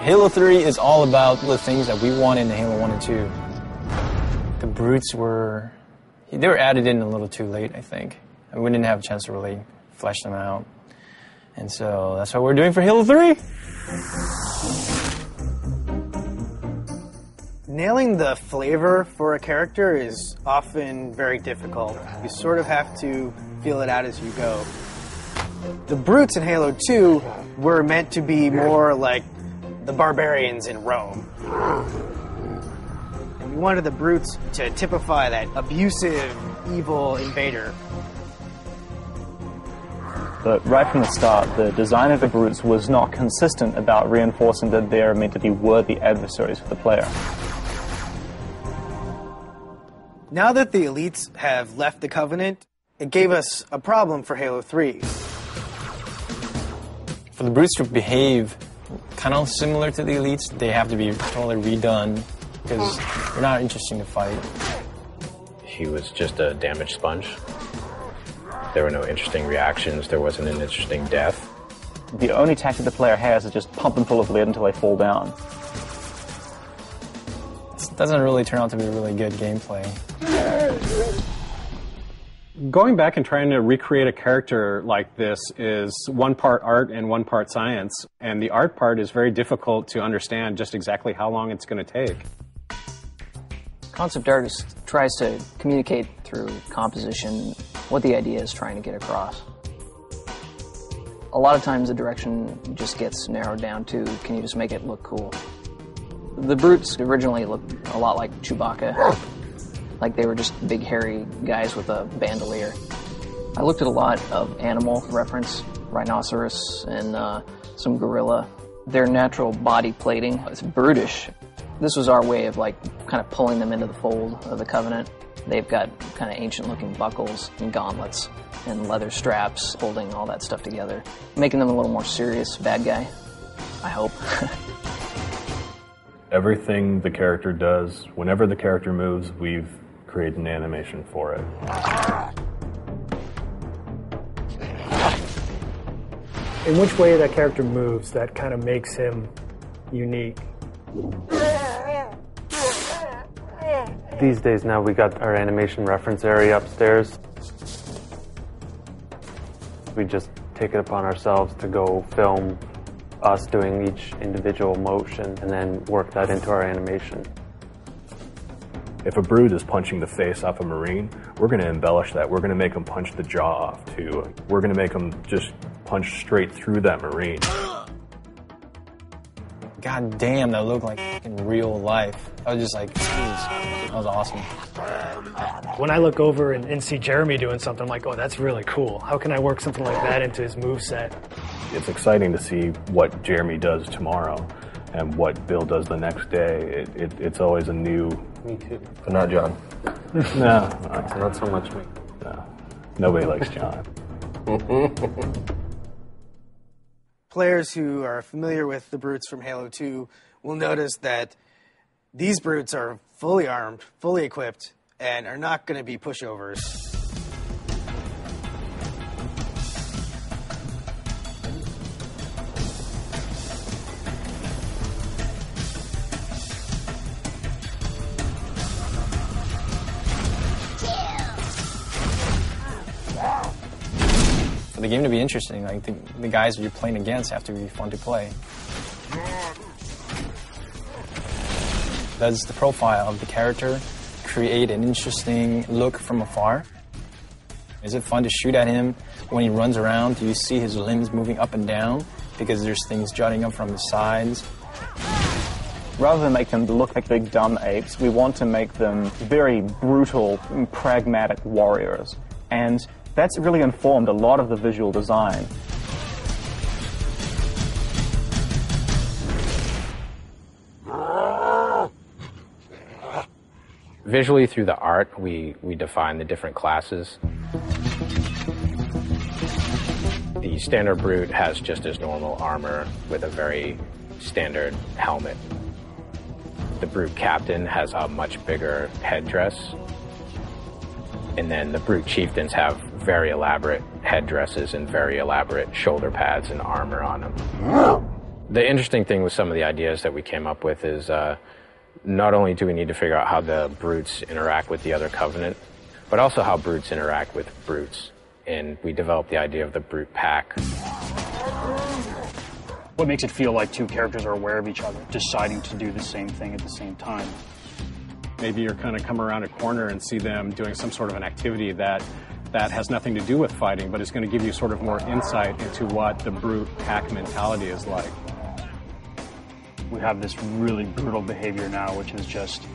Halo 3 is all about the things that we wanted in Halo 1 and 2. The brutes they were added in a little too late, I think. And we didn't have a chance to really flesh them out. And so that's what we're doing for Halo 3. Nailing the flavor for a character is often very difficult. You sort of have to feel it out as you go. The brutes in Halo 2 were meant to be more like the barbarians in Rome. And we wanted the brutes to typify that abusive, evil invader. But right from the start, the design of the brutes was not consistent about reinforcing that they are meant to be worthy adversaries for the player. Now that the elites have left the Covenant, it gave us a problem for Halo 3. For the brutes to behave kind of similar to the elites, they have to be totally redone because they're not interesting to fight. He was just a damage sponge. There were no interesting reactions. There wasn't an interesting death. The only tactic the player has is just pump them full of lead until they fall down. It doesn't really turn out to be really good gameplay. Going back and trying to recreate a character like this is one part art and one part science. And the art part is very difficult to understand just exactly how long it's going to take. Concept art tries to communicate through composition what the idea is trying to get across. A lot of times the direction just gets narrowed down to, can you just make it look cool? The brutes originally looked a lot like Chewbacca. Like they were just big hairy guys with a bandolier. I looked at a lot of animal reference, rhinoceros and some gorilla. Their natural body plating is brutish. This was our way of like kind of pulling them into the fold of the Covenant. They've got kind of ancient looking buckles and gauntlets and leather straps holding all that stuff together, making them a little more serious bad guy, I hope. Everything the character does, whenever the character moves, we've created an animation for it. In which way that character moves that kind of makes him unique? These days now we got our animation reference area upstairs. We just take it upon ourselves to go film us doing each individual motion and then work that into our animation. If a brute is punching the face off a Marine, we're going to embellish that. We're going to make them punch the jaw off too. We're going to make them just punch straight through that Marine. God damn, that looked like in real life. I was just like, geez, that was awesome. When I look over and see Jeremy doing something, I'm like, oh, that's really cool. How can I work something like that into his moveset? It's exciting to see what Jeremy does tomorrow and what Bill does the next day. It's always a new... Me too. But not John. No. Not so much me. No. Nobody likes John. Players who are familiar with the brutes from Halo 2 will notice that these brutes are fully armed, fully equipped, and are not going to be pushovers. For the game to be interesting, like the guys you're playing against have to be fun to play. Does the profile of the character create an interesting look from afar? Is it fun to shoot at him when he runs around? Do you see his limbs moving up and down because there's things jutting up from the sides? Rather than make them look like big dumb apes, we want to make them very brutal, pragmatic warriors. And that's really informed a lot of the visual design. Visually, through the art, we define the different classes. The standard brute has just his normal armor with a very standard helmet. The brute captain has a much bigger headdress. And then the brute chieftains have very elaborate headdresses and very elaborate shoulder pads and armor on them. The interesting thing with some of the ideas that we came up with is not only do we need to figure out how the brutes interact with the other Covenant, but also how brutes interact with brutes. And we developed the idea of the brute pack. What makes it feel like two characters are aware of each other, deciding to do the same thing at the same time? Maybe you're kind of come around a corner and see them doing some sort of an activity that has nothing to do with fighting, but is going to give you sort of more insight into what the brute pack mentality is like. We have this really brutal behavior now, which is just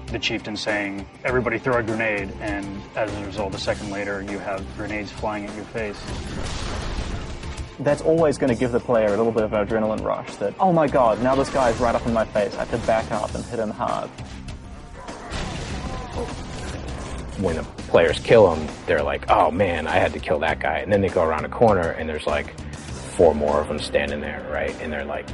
the chieftain saying, everybody throw a grenade, and as a result, a second later, you have grenades flying at your face. That's always going to give the player a little bit of an adrenaline rush that, oh my god, now this guy's right up in my face, I have to back up and hit him hard. When the players kill him, they're like, oh man, I had to kill that guy. And then they go around a corner and there's like 4 more of them standing there, right? And they're like...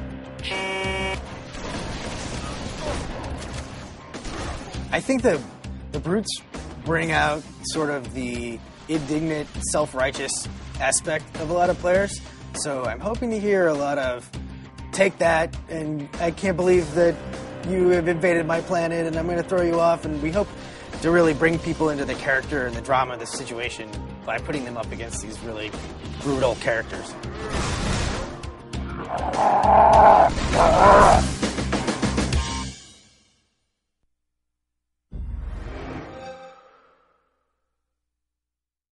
I think the brutes bring out sort of the indignant, self-righteous aspect of a lot of players. So I'm hoping to hear a lot of, take that, and I can't believe that you have invaded my planet and I'm going to throw you off. And we hope to really bring people into the character and the drama of the situation by putting them up against these really brutal characters.